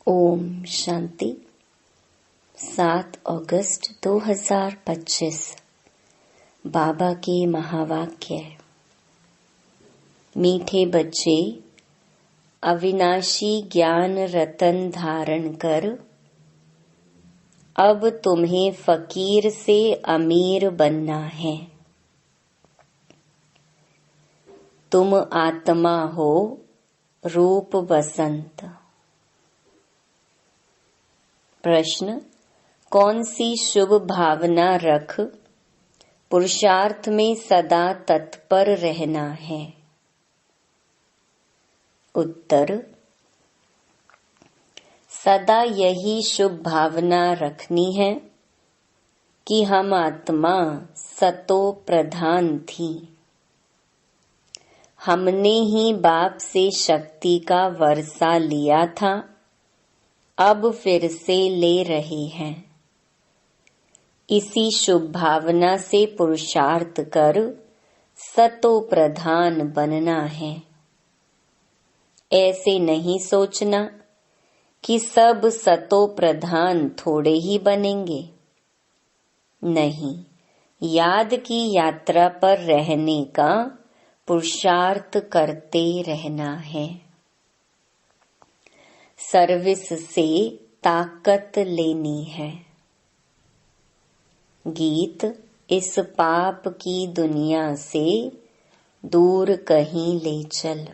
ओम शांति। 7 अगस्त 2025 बाबा के महावाक्य। मीठे बच्चे, अविनाशी ज्ञान रतन धारण कर, अब तुम्हें फकीर से अमीर बनना है। तुम आत्मा हो, रूप बसंत। प्रश्न: कौन सी शुभ भावना रख पुरुषार्थ में सदा तत्पर रहना है? उत्तर: सदा यही शुभ भावना रखनी है कि हम आत्मा सतो प्रधान थी। हमने ही बाप से शक्ति का वर्षा लिया था, अब फिर से ले रहे हैं। इसी शुभ भावना से पुरुषार्थ कर सतो प्रधान बनना है। ऐसे नहीं सोचना कि सब सतो प्रधान थोड़े ही बनेंगे। नहीं, याद की यात्रा पर रहने का पुरुषार्थ करते रहना है। सर्विस से ताकत लेनी है। गीत: इस पाप की दुनिया से दूर कहीं ले चल।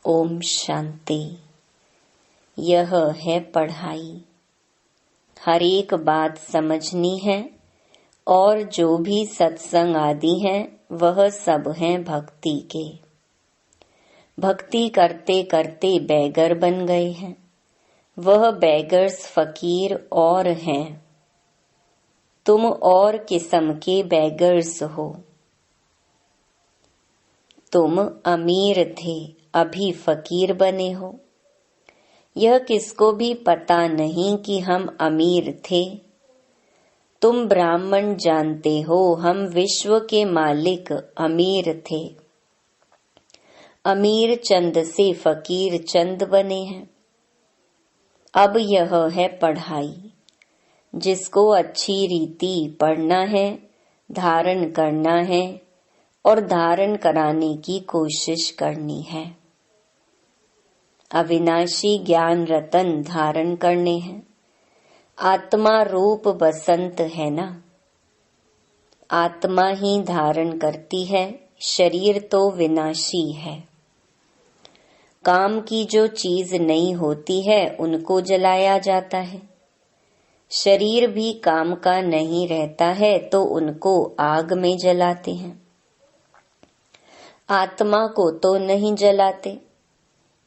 ओम शांति। यह है पढ़ाई। हर एक बात समझनी है और जो भी सत्संग आदि है वह सब है भक्ति के। भक्ति करते करते बैगर बन गए हैं। वह बैगर्स फकीर और हैं। तुम और किस्म के बैगर्स हो। तुम अमीर थे, अभी फकीर बने हो। यह किसको भी पता नहीं कि हम अमीर थे। तुम ब्राह्मण जानते हो, हम विश्व के मालिक अमीर थे। अमीर चंद से फकीर चंद बने हैं। अब यह है पढ़ाई, जिसको अच्छी रीति पढ़ना है, धारण करना है और धारण कराने की कोशिश करनी है। अविनाशी ज्ञान रतन धारण करने हैं। आत्मा रूप बसंत है ना। आत्मा ही धारण करती है, शरीर तो विनाशी है। काम की जो चीज नहीं होती है उनको जलाया जाता है। शरीर भी काम का नहीं रहता है तो उनको आग में जलाते हैं। आत्मा को तो नहीं जलाते।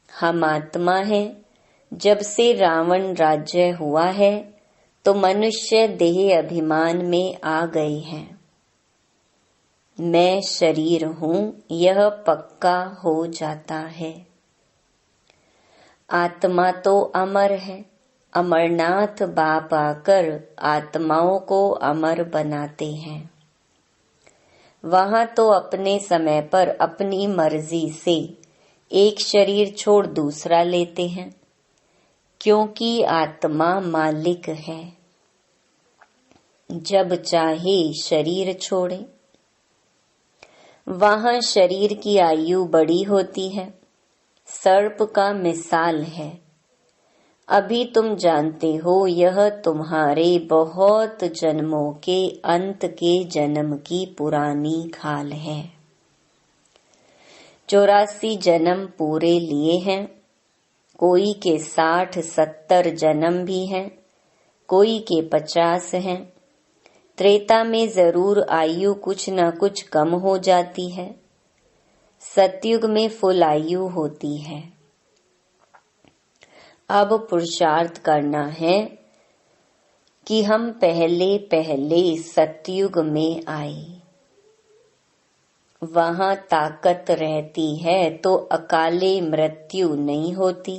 हम आत्मा हैं। जब से रावण राज्य हुआ है तो मनुष्य देह अभिमान में आ गए हैं। मैं शरीर हूँ, यह पक्का हो जाता है। आत्मा तो अमर है। अमरनाथ बाप आकर आत्माओं को अमर बनाते हैं। वहां तो अपने समय पर अपनी मर्जी से एक शरीर छोड़ दूसरा लेते हैं, क्योंकि आत्मा मालिक है। जब चाहे शरीर छोड़े। वहां शरीर की आयु बड़ी होती है। सर्प का मिसाल है। अभी तुम जानते हो यह तुम्हारे बहुत जन्मों के अंत के जन्म की पुरानी खाल है। 84 जन्म पूरे लिए हैं। कोई के 60-70 जन्म भी हैं, कोई के 50 हैं। त्रेता में जरूर आयु कुछ न कुछ कम हो जाती है। सतयुग में फुल आयु होती है। अब पुरुषार्थ करना है कि हम पहले पहले सतयुग में आए। वहां ताकत रहती है तो अकाले मृत्यु नहीं होती।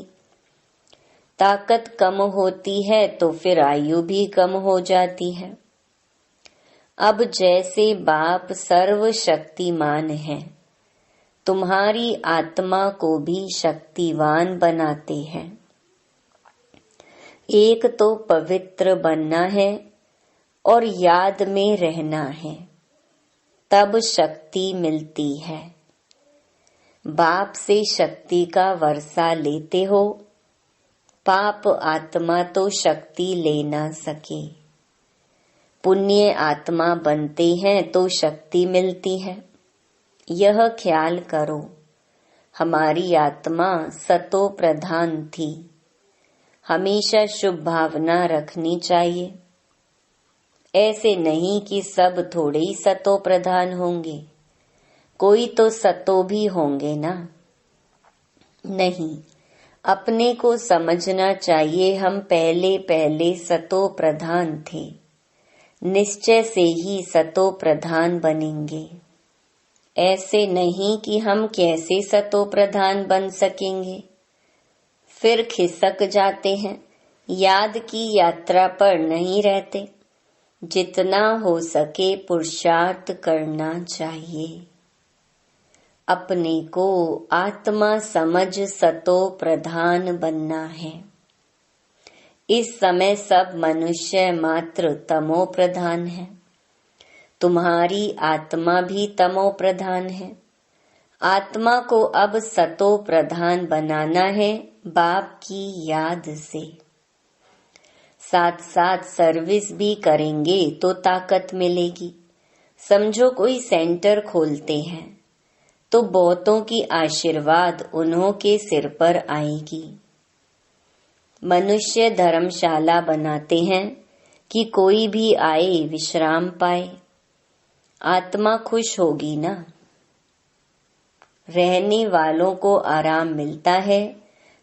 ताकत कम होती है तो फिर आयु भी कम हो जाती है। अब जैसे बाप सर्वशक्तिमान है, तुम्हारी आत्मा को भी शक्तिवान बनाते हैं। एक तो पवित्र बनना है और याद में रहना है, तब शक्ति मिलती है। बाप से शक्ति का वर्षा लेते हो, पाप आत्मा तो शक्ति ले ना सके। पुण्य आत्मा बनते हैं तो शक्ति मिलती है। यह ख्याल करो, हमारी आत्मा सतो प्रधान थी। हमेशा शुभ भावना रखनी चाहिए। ऐसे नहीं कि सब थोड़े ही सतो प्रधान होंगे, कोई तो सतो भी होंगे ना। नहीं, अपने को समझना चाहिए हम पहले पहले सतो प्रधान थे, निश्चय से ही सतो प्रधान बनेंगे। ऐसे नहीं कि हम कैसे सतो प्रधान बन सकेंगे, फिर खिसक जाते हैं, याद की यात्रा पर नहीं रहते। जितना हो सके पुरुषार्थ करना चाहिए। अपने को आत्मा समझ सतो प्रधान बनना है। इस समय सब मनुष्य मात्र तमो प्रधान है। तुम्हारी आत्मा भी तमो प्रधान है। आत्मा को अब सतो प्रधान बनाना है बाप की याद से। साथ साथ सर्विस भी करेंगे तो ताकत मिलेगी। समझो कोई सेंटर खोलते हैं तो बहुतों की आशीर्वाद उन्हों के सिर पर आएगी। मनुष्य धर्मशाला बनाते हैं कि कोई भी आए विश्राम पाए। आत्मा खुश होगी ना। रहने वालों को आराम मिलता है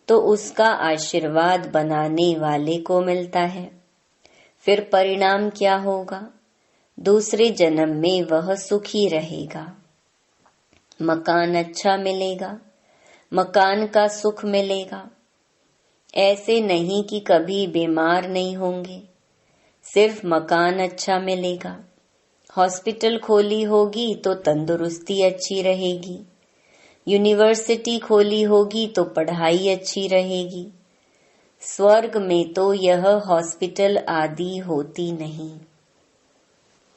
तो उसका आशीर्वाद बनाने वाले को मिलता है। फिर परिणाम क्या होगा? दूसरे जन्म में वह सुखी रहेगा। मकान अच्छा मिलेगा, मकान का सुख मिलेगा। ऐसे नहीं कि कभी बीमार नहीं होंगे, सिर्फ मकान अच्छा मिलेगा। हॉस्पिटल खोली होगी तो तंदुरुस्ती अच्छी रहेगी। यूनिवर्सिटी खोली होगी तो पढ़ाई अच्छी रहेगी। स्वर्ग में तो यह हॉस्पिटल आदि होती नहीं।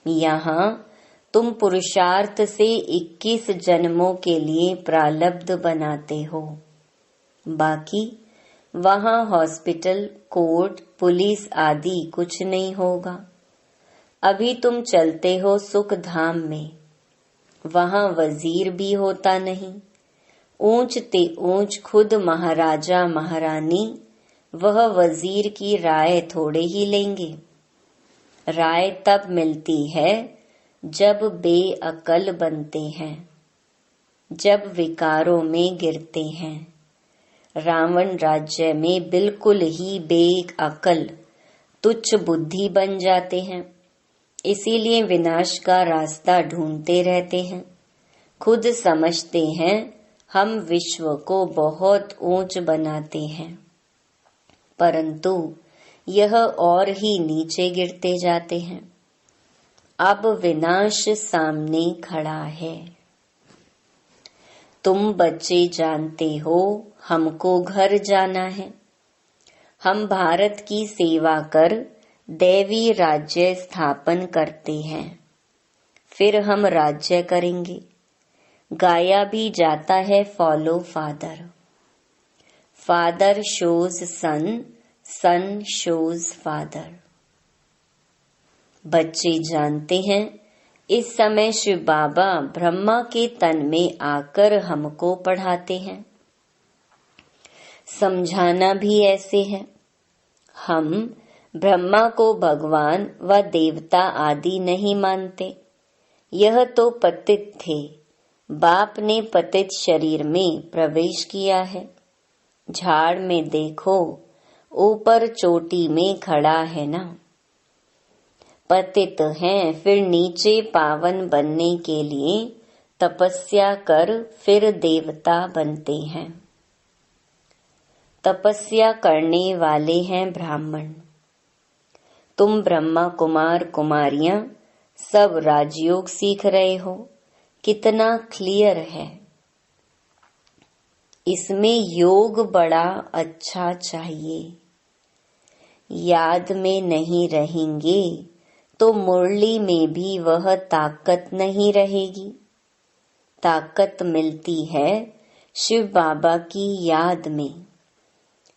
यहाँ तुम पुरुषार्थ से 21 जन्मों के लिए प्रारब्ध बनाते हो। बाकी वहाँ हॉस्पिटल, कोर्ट, पुलिस आदि कुछ नहीं होगा। अभी तुम चलते हो सुख धाम में, वहाँ वजीर भी होता नहीं। ऊंच ते ऊंच खुद महाराजा महारानी वह वजीर की राय थोड़े ही लेंगे। राय तब मिलती है जब बेअकल बनते हैं, जब विकारों में गिरते हैं। रावण राज्य में बिल्कुल ही बेअकल तुच्छ बुद्धि बन जाते हैं, इसीलिए विनाश का रास्ता ढूंढते रहते हैं। खुद समझते हैं हम विश्व को बहुत ऊंच बनाते हैं, परंतु यह और ही नीचे गिरते जाते हैं। अब विनाश सामने खड़ा है। तुम बच्चे जानते हो हमको घर जाना है। हम भारत की सेवा कर दैवी राज्य स्थापन करते हैं, फिर हम राज्य करेंगे। गाया भी जाता है फॉलो फादर। फादर शोज सन, सन शोज फादर। बच्चे जानते हैं इस समय शिव बाबा ब्रह्मा के तन में आकर हमको पढ़ाते हैं। समझाना भी ऐसे है। हम ब्रह्मा को भगवान व देवता आदि नहीं मानते। यह तो पतित थे, बाप ने पतित शरीर में प्रवेश किया है। झाड़ में देखो, ऊपर चोटी में खड़ा है ना। पतित हैं, फिर नीचे पावन बनने के लिए तपस्या कर फिर देवता बनते हैं। तपस्या करने वाले हैं ब्राह्मण। तुम ब्रह्मा कुमार कुमारियां सब राजयोग सीख रहे हो। कितना क्लियर है। इसमें योग बड़ा अच्छा चाहिए। याद में नहीं रहेंगे तो मुरली में भी वह ताकत नहीं रहेगी। ताकत मिलती है शिव बाबा की याद में।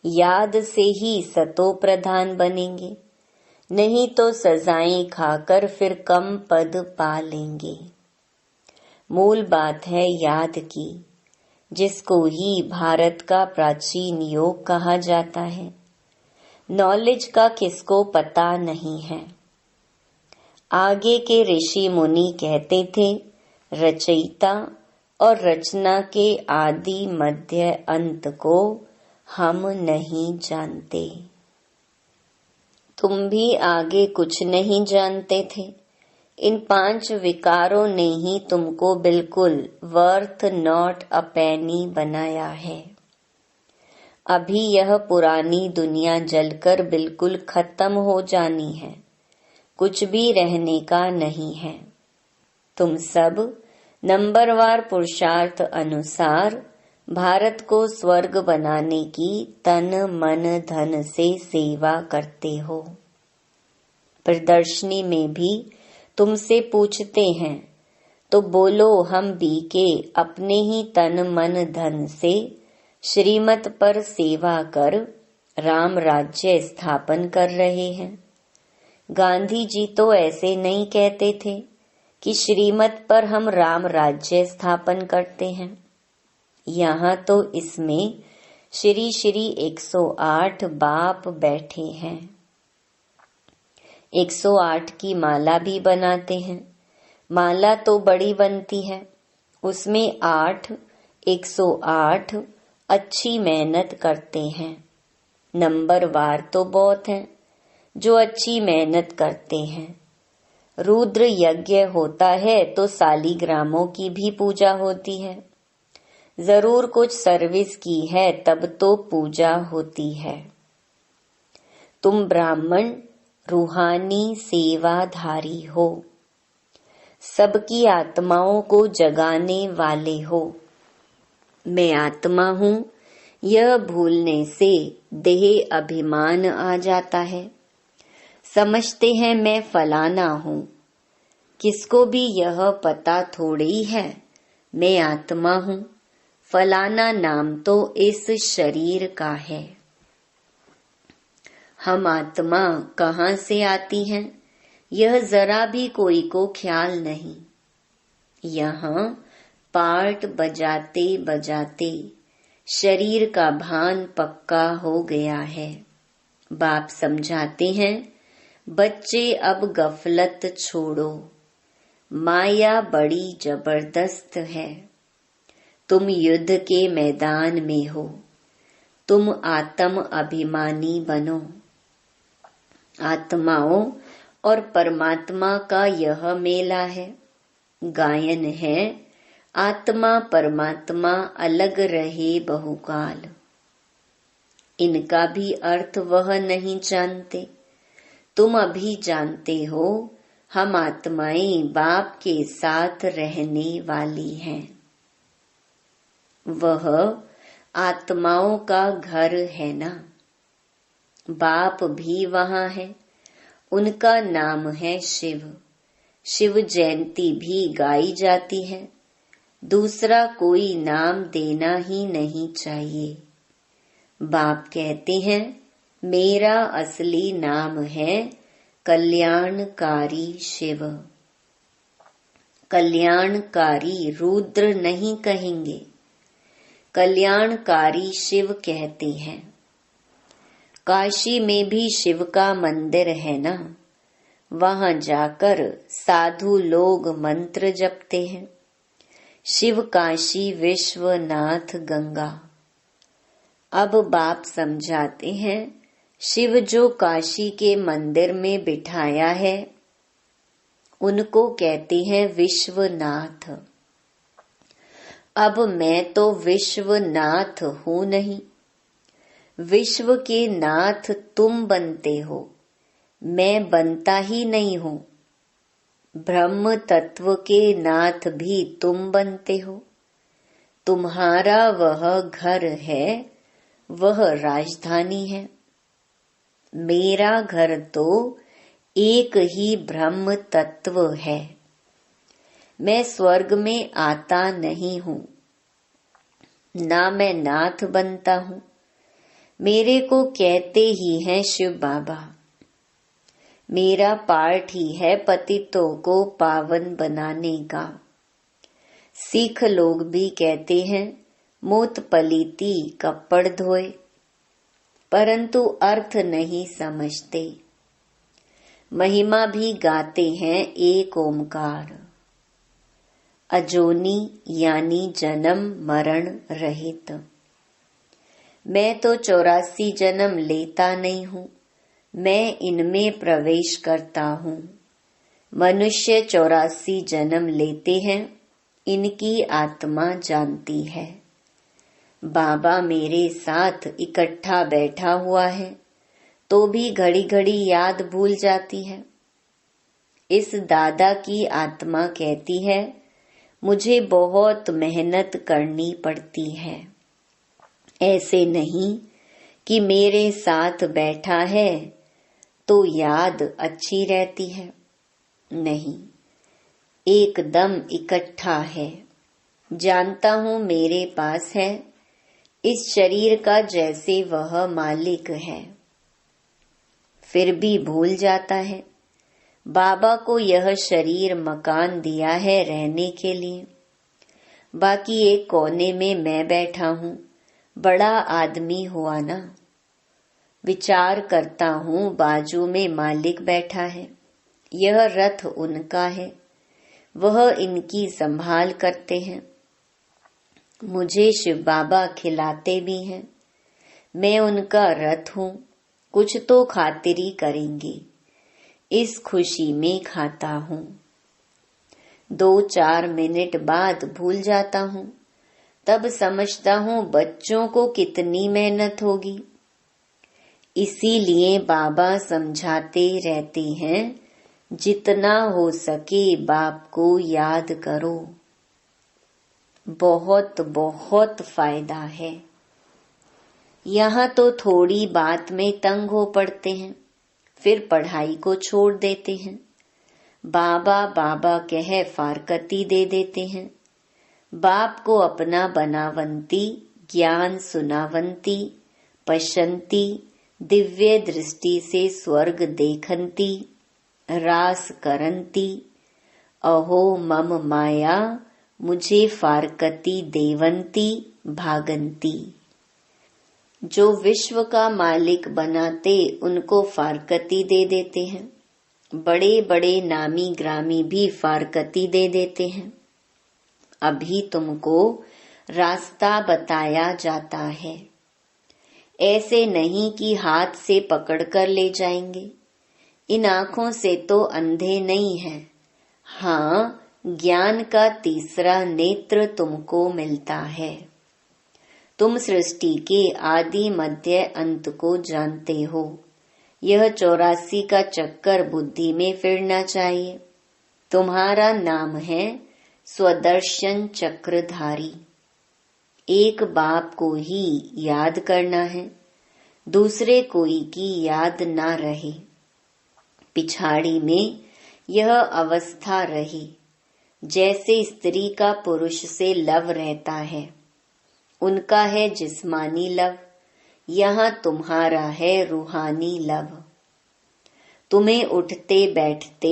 याद से ही सतो प्रधान बनेंगे, नहीं तो सजाएं खाकर फिर कम पद पा लेंगे। मूल बात है याद की, जिसको ही भारत का प्राचीन योग कहा जाता है। नॉलेज का किसको पता नहीं है। आगे के ऋषि मुनि कहते थे, रचयिता और रचना के आदि मध्य अंत को हम नहीं जानते। तुम भी आगे कुछ नहीं जानते थे। इन 5 विकारों ने ही तुमको बिल्कुल वर्थ नॉट अ पेनी बनाया है। अभी यह पुरानी दुनिया जलकर बिल्कुल खत्म हो जानी है, कुछ भी रहने का नहीं है। तुम सब नंबरवार पुरुषार्थ अनुसार भारत को स्वर्ग बनाने की तन मन धन से सेवा करते हो। प्रदर्शनी में भी तुमसे पूछते हैं तो बोलो, हम बीके अपने ही तन मन धन से श्रीमत पर सेवा कर राम राज्य स्थापन कर रहे हैं। गांधी जी तो ऐसे नहीं कहते थे कि श्रीमत पर हम राम राज्य स्थापन करते हैं। यहाँ तो इसमें श्री श्री 108 बाप बैठे हैं। 108 की माला भी बनाते हैं। माला तो बड़ी बनती है, उसमें 108 अच्छी मेहनत करते हैं। नंबरवार तो बहुत हैं जो अच्छी मेहनत करते हैं। रुद्र यज्ञ होता है तो सालीग्रामों की भी पूजा होती है। जरूर कुछ सर्विस की है तब तो पूजा होती है। तुम ब्राह्मण रूहानी सेवाधारी हो, सबकी आत्माओं को जगाने वाले हो। मैं आत्मा हूँ, यह भूलने से देह अभिमान आ जाता है। समझते हैं मैं फलाना हूँ, किसको भी यह पता थोड़ी है मैं आत्मा हूँ। फलाना नाम तो इस शरीर का है। हम आत्मा कहाँ से आती हैं, यह जरा भी कोई को ख्याल नहीं। यहाँ पार्ट बजाते बजाते शरीर का भान पक्का हो गया है। बाप समझाते हैं, बच्चे अब गफलत छोड़ो, माया बड़ी जबरदस्त है। तुम युद्ध के मैदान में हो, तुम आत्म अभिमानी बनो। आत्माओं और परमात्मा का यह मेला है। गायन है, आत्मा परमात्मा अलग रहे बहुकाल। इनका भी अर्थ वह नहीं जानते। तुम अभी जानते हो, हम आत्माएं बाप के साथ रहने वाली हैं। वह आत्माओं का घर है ना। बाप भी वहाँ है, उनका नाम है शिव। शिव जयंती भी गाई जाती है। दूसरा कोई नाम देना ही नहीं चाहिए। बाप कहते हैं, मेरा असली नाम है कल्याणकारी शिव। कल्याणकारी रुद्र नहीं कहेंगे, कल्याणकारी शिव कहते हैं। काशी में भी शिव का मंदिर है ना, वहां जाकर साधु लोग मंत्र जपते हैं। शिव काशी विश्वनाथ गंगा। अब बाप समझाते हैं, शिव जो काशी के मंदिर में बिठाया है उनको कहते हैं विश्वनाथ। अब मैं तो विश्वनाथ हूँ नहीं, विश्व के नाथ तुम बनते हो, मैं बनता ही नहीं हूँ। ब्रह्म तत्व के नाथ भी तुम बनते हो। तुम्हारा वह घर है, वह राजधानी है। मेरा घर तो एक ही ब्रह्म तत्व है। मैं स्वर्ग में आता नहीं हूँ, ना मैं नाथ बनता हूँ। मेरे को कहते ही हैं शिव बाबा। मेरा पार्ट ही है पतितों को पावन बनाने का। सिख लोग भी कहते हैं मोत पलीती कपड़ धोए, परंतु अर्थ नहीं समझते। महिमा भी गाते हैं एक ओमकार, अजोनी यानी जन्म मरण रहित। मैं तो 84 जन्म लेता नहीं हूँ, मैं इनमें प्रवेश करता हूँ। मनुष्य 84 जन्म लेते हैं, इनकी आत्मा जानती है। बाबा मेरे साथ इकट्ठा बैठा हुआ है, तो भी घड़ी घड़ी याद भूल जाती है। इस दादा की आत्मा कहती है मुझे बहुत मेहनत करनी पड़ती है। ऐसे नहीं कि मेरे साथ बैठा है तो याद अच्छी रहती है, नहीं, एकदम इकट्ठा है। जानता हूँ मेरे पास है, इस शरीर का जैसे वह मालिक है, फिर भी भूल जाता है। बाबा को यह शरीर मकान दिया है रहने के लिए। बाकी एक कोने में मैं बैठा हूँ, बड़ा आदमी हुआ ना। विचार करता हूँ बाजू में मालिक बैठा है, यह रथ उनका है, वह इनकी संभाल करते हैं। मुझे शिव बाबा खिलाते भी हैं, मैं उनका रथ हूँ, कुछ तो खातिरी करेंगे, इस खुशी में खाता हूँ। 2-4 मिनट बाद भूल जाता हूँ, तब समझता हूँ बच्चों को कितनी मेहनत होगी। इसीलिए बाबा समझाते रहते हैं जितना हो सके बाप को याद करो। बहुत बहुत फायदा है। यहाँ तो थोड़ी बात में तंग हो पड़ते हैं, फिर पढ़ाई को छोड़ देते हैं। बाबा बाबा कह फारकती दे देते हैं। बाप को अपना बनावंती, ज्ञान सुनावंती, पशंती, दिव्य दृष्टि से स्वर्ग देखंती, रास करंती, अहो मम माया मुझे फारकती देवंती भागंती। जो विश्व का मालिक बनाते उनको फारकती दे देते हैं। बड़े बड़े नामी ग्रामी भी फारकती दे देते हैं। अभी तुमको रास्ता बताया जाता है, ऐसे नहीं कि हाथ से पकड़कर ले जाएंगे। इन आँखों से तो अंधे नहीं हैं। हाँ, ज्ञान का तीसरा नेत्र तुमको मिलता है। तुम सृष्टि के आदि मध्य अंत को जानते हो। यह 84 का चक्कर बुद्धि में फिरना चाहिए। तुम्हारा नाम है स्वदर्शन चक्रधारी। एक बाप को ही याद करना है, दूसरे कोई की याद ना रहे। पिछाड़ी में यह अवस्था रही, जैसे स्त्री का पुरुष से लव रहता है। उनका है जिस्मानी लव, यहाँ तुम्हारा है रूहानी लव। तुम्हें उठते बैठते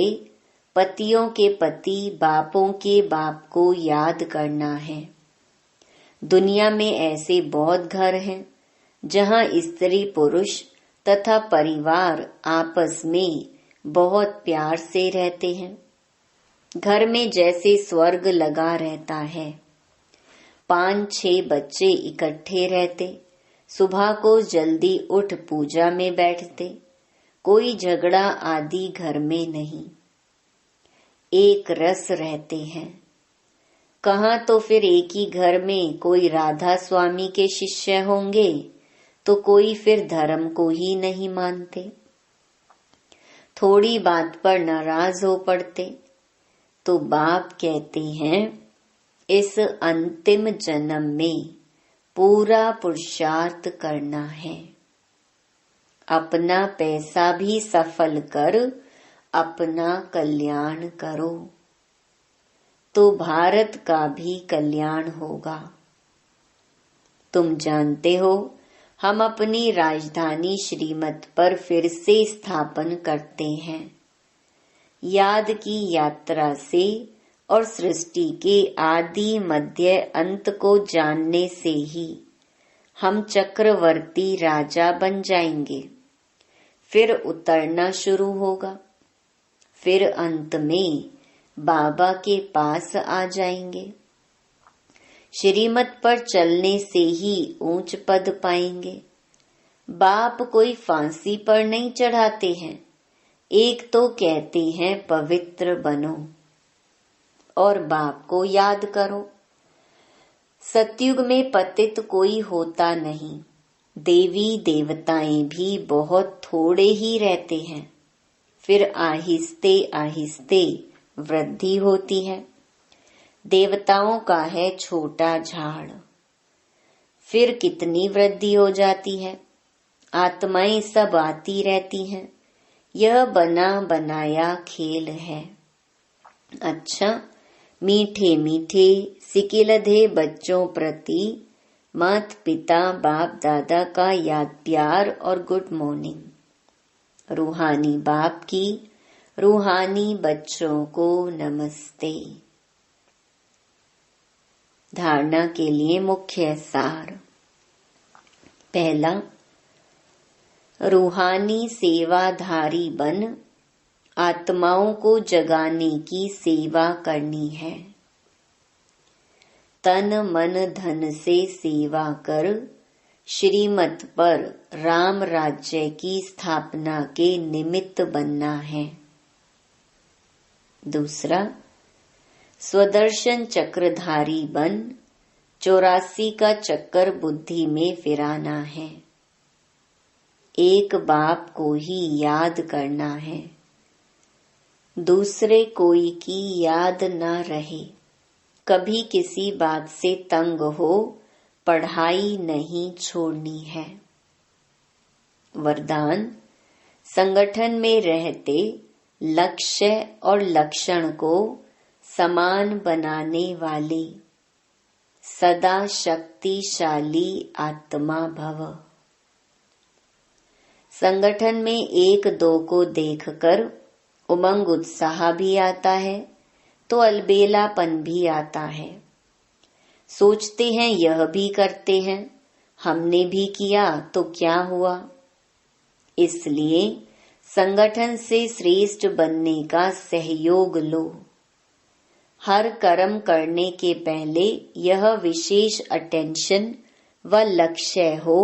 पतियों के पति, बापों के बाप को याद करना है। दुनिया में ऐसे बहुत घर हैं जहाँ स्त्री पुरुष तथा परिवार आपस में बहुत प्यार से रहते हैं। घर में जैसे स्वर्ग लगा रहता है। 5-6 बच्चे इकट्ठे रहते, सुबह को जल्दी उठ पूजा में बैठते, कोई झगड़ा आदि घर में नहीं, एक रस रहते हैं। कहाँ तो फिर एक ही घर में कोई राधा स्वामी के शिष्य होंगे, तो कोई फिर धर्म को ही नहीं मानते। थोड़ी बात पर नाराज हो पड़ते, तो बाप कहते हैं इस अंतिम जन्म में पूरा पुरुषार्थ करना है। अपना पैसा भी सफल कर अपना कल्याण करो, तो भारत का भी कल्याण होगा। तुम जानते हो, हम अपनी राजधानी श्रीमत पर फिर से स्थापन करते हैं। याद की यात्रा से और सृष्टि के आदि मध्य अंत को जानने से ही हम चक्रवर्ती राजा बन जाएंगे। फिर उतरना शुरू होगा, फिर अंत में बाबा के पास आ जाएंगे। श्रीमत पर चलने से ही ऊंच पद पाएंगे। बाप कोई फांसी पर नहीं चढ़ाते हैं, एक तो कहते हैं पवित्र बनो और बाप को याद करो। सतयुग में पतित कोई होता नहीं, देवी देवताएं भी बहुत थोड़े ही रहते हैं। फिर आहिस्ते आहिस्ते वृद्धि होती है। देवताओं का है छोटा झाड़, फिर कितनी वृद्धि हो जाती है। आत्माएं सब आती रहती हैं। यह बना बनाया खेल है। अच्छा, मीठे मीठे सिकिलधे बच्चों प्रति माता पिता बाप दादा का याद प्यार और गुड मॉर्निंग। रूहानी बाप की रूहानी बच्चों को नमस्ते। धारणा के लिए मुख्य सार। पहला, रूहानी सेवाधारी बन आत्माओं को जगाने की सेवा करनी है। तन मन धन से सेवा कर श्रीमत पर राम राज्य की स्थापना के निमित्त बनना है। दूसरा, स्वदर्शन चक्रधारी बन 84 का चक्कर बुद्धि में फिराना है। एक बाप को ही याद करना है, दूसरे कोई की याद न रहे। कभी किसी बात से तंग हो पढ़ाई नहीं छोड़नी है। वरदान, संगठन में रहते लक्ष्य और लक्षण को समान बनाने वाले सदा शक्तिशाली आत्मा भव। संगठन में एक दो को देखकर उमंग उत्साह भी आता है तो अलबेलापन भी आता है। सोचते हैं यह भी करते हैं, हमने भी किया तो क्या हुआ। इसलिए संगठन से श्रेष्ठ बनने का सहयोग लो। हर कर्म करने के पहले यह विशेष अटेंशन व लक्ष्य हो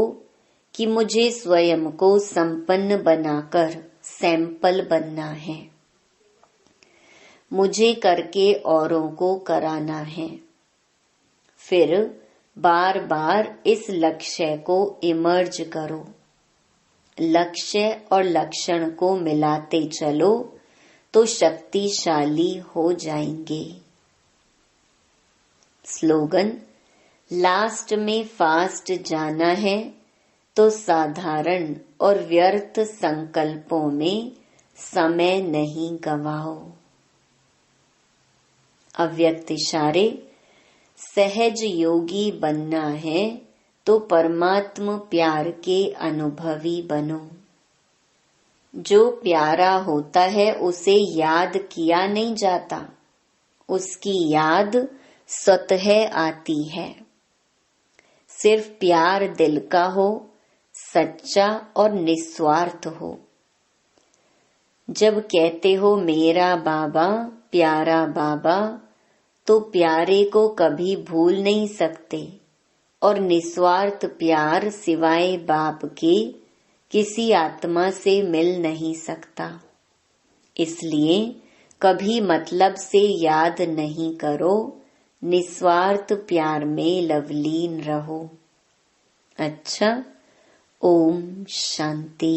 कि मुझे स्वयं को संपन्न बनाकर सैंपल बनना है। मुझे करके औरों को कराना है। फिर बार बार इस लक्ष्य को इमर्ज करो। लक्ष्य और लक्षण को मिलाते चलो तो शक्तिशाली हो जाएंगे। स्लोगन, लास्ट में फास्ट जाना है तो साधारण और व्यर्थ संकल्पों में समय नहीं गवाओ। अव्यक्त इशारे, सहज योगी बनना है तो परमात्म प्यार के अनुभवी बनो। जो प्यारा होता है उसे याद किया नहीं जाता, उसकी याद स्वतः आती है। सिर्फ प्यार दिल का हो, सच्चा और निस्वार्थ हो। जब कहते हो मेरा बाबा प्यारा बाबा, तो प्यारे को कभी भूल नहीं सकते और निस्वार्थ प्यार सिवाय बाप के किसी आत्मा से मिल नहीं सकता। इसलिए कभी मतलब से याद नहीं करो, निस्वार्थ प्यार में लवलीन रहो। अच्छा, ओम शांति।